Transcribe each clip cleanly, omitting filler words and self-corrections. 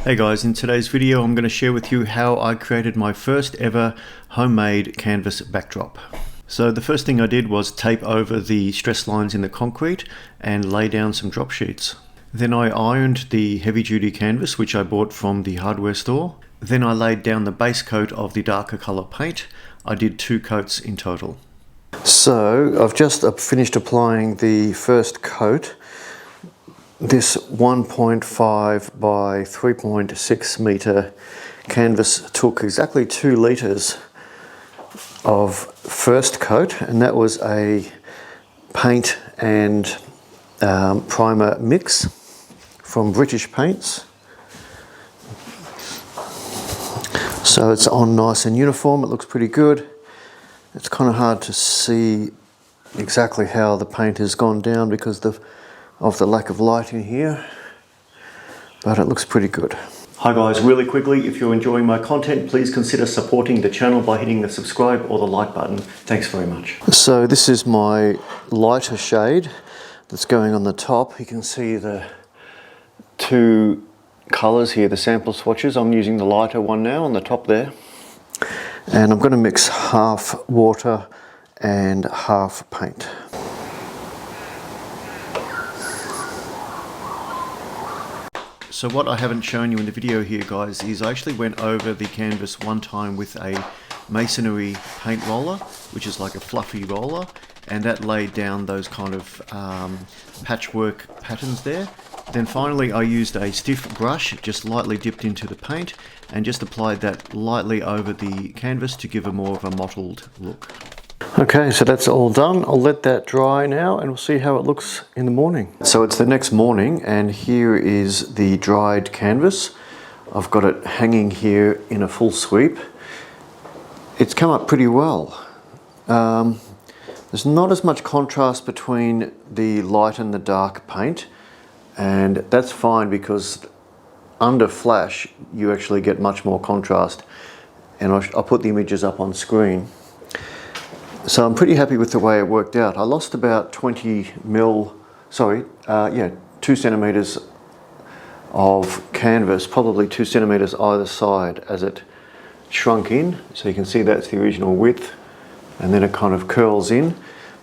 Hey guys, in today's video I'm going to share with you how I created my first ever homemade canvas backdrop. So the first thing I did was tape over the stress lines in the concrete and lay down some drop sheets. Then I ironed the heavy duty canvas which I bought from the hardware store. Then I laid down the base coat of the darker color paint. I did 2 coats in total. So I've just finished applying the first coat. This 1.5 by 3.6 meter canvas took exactly 2 litres of first coat, and that was a paint and primer mix from British Paints. So it's on nice and uniform, it looks pretty good. It's kind of hard to see exactly how the paint has gone down because of the lack of light in here, but it looks pretty good. Hi guys, really quickly, if you're enjoying my content, please consider supporting the channel by hitting the subscribe or the like button. Thanks very much. So this is my lighter shade that's going on the top. You can see the 2 colors here, the sample swatches. I'm using the lighter one now on the top there. And I'm going to mix half water and half paint. So what I haven't shown you in the video here guys is I actually went over the canvas one time with a masonry paint roller, which is like a fluffy roller, and that laid down those kind of patchwork patterns there. Then finally I used a stiff brush, just lightly dipped into the paint and just applied that lightly over the canvas to give a more of a mottled look. Okay, so that's all done. I'll let that dry now and we'll see how it looks in the morning. So it's the next morning and here is the dried canvas. I've got it hanging here in a full sweep. It's come up pretty well. There's not as much contrast between the light and the dark paint, and that's fine because under flash you actually get much more contrast, and I'll put the images up on screen. So I'm pretty happy with the way it worked out. I lost about 2 centimeters of canvas, probably 2 centimeters either side as it shrunk in. So you can see that's the original width, and then it kind of curls in.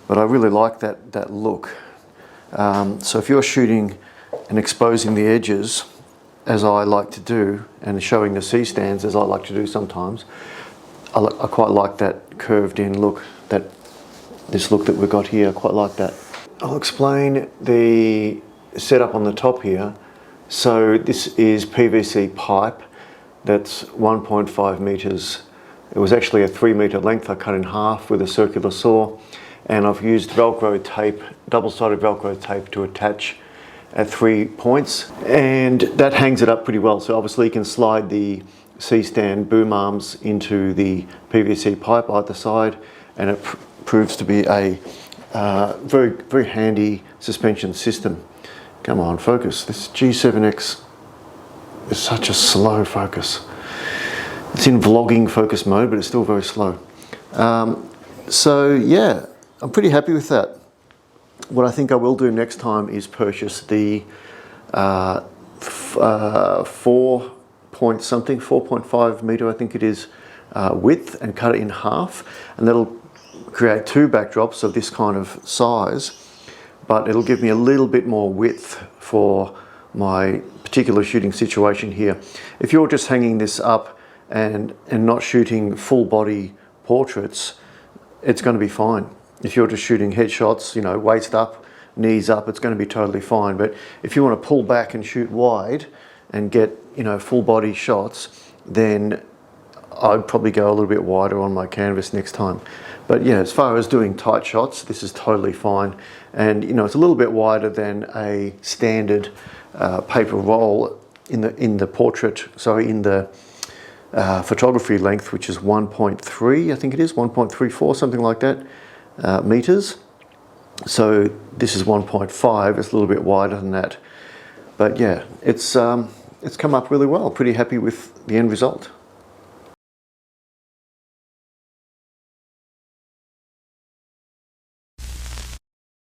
But I really like that look. So if you're shooting and exposing the edges, as I like to do, and showing the C-stands as I like to do sometimes, I quite like that curved in look, this look that we've got here. I quite like that. I'll explain the setup on the top here. So this is PVC pipe that's 1.5 meters. It was actually a 3 meter length. I cut in half with a circular saw, and I've used Velcro tape, double-sided Velcro tape to attach at 3 points, and that hangs it up pretty well. So obviously you can slide the C-stand boom arms into the PVC pipe either side, and it proves to be a very, very handy suspension system. Come on, focus. This G7X is such a slow focus. It's in vlogging focus mode, but it's still very slow. So yeah, I'm pretty happy with that. What I think I will do next time is purchase the 4.5 meter, I think it is, width, and cut it in half, and that'll create 2 backdrops of this kind of size, but it'll give me a little bit more width for my particular shooting situation here. If you're just hanging this up and not shooting full body portraits, it's going to be fine. If you're just shooting headshots, you know, waist up, knees up, it's going to be totally fine. But if you want to pull back and shoot wide and get, you know, full body shots, then I'd probably go a little bit wider on my canvas next time. But yeah, as far as doing tight shots, this is totally fine. And you know, it's a little bit wider than a standard paper roll in the photography length, which is 1.3, I think it is 1.34, something like that, meters. So this is 1.5. It's a little bit wider than that. But yeah, it's come up really well. Pretty happy with the end result.